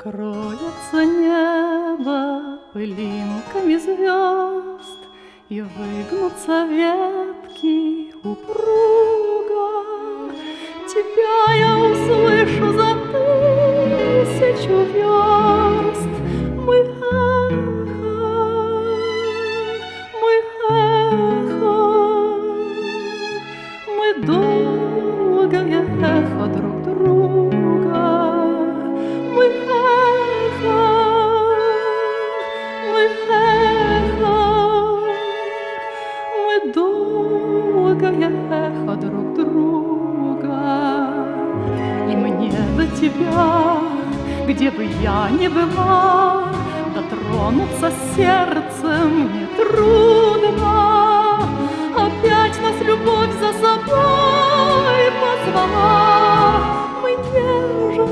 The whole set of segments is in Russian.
Покроется небо пылинками звезд, И выгнутся ветки упруго. Тебя я услышу за 1000 верст. Мы эхо, мы долгое эхо друг друга. Мы эхо, мы долгое эхо друг друга. И мне до тебя, где бы я ни была, дотронуться сердцем нетрудно. Опять нас любовь за собой позвала. Мы нежность,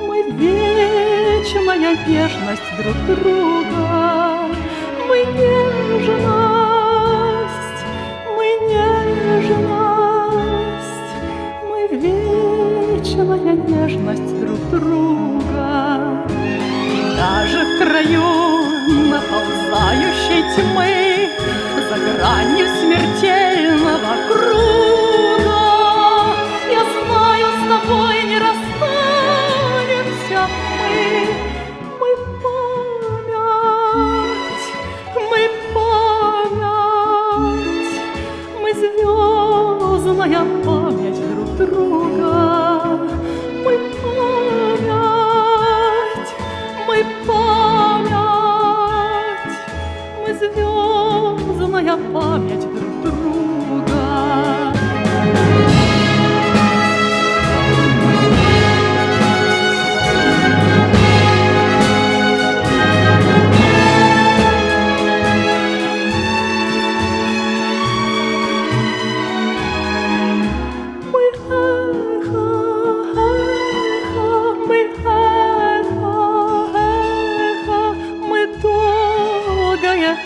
мы вечная нежность друг друга. Мы нежность, мы вечная нежность друг друга. Даже в краю наползающей тьмы, за гранью смертельного круга, я знаю, с тобой не расстанемся мы память, мы звездная память друг друга. Мы память, мы звездная память друг друга.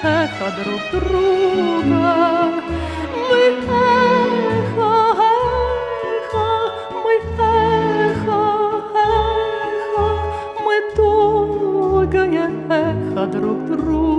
Эхо друг друга. Мы эхо, мы долгое эхо друг друга.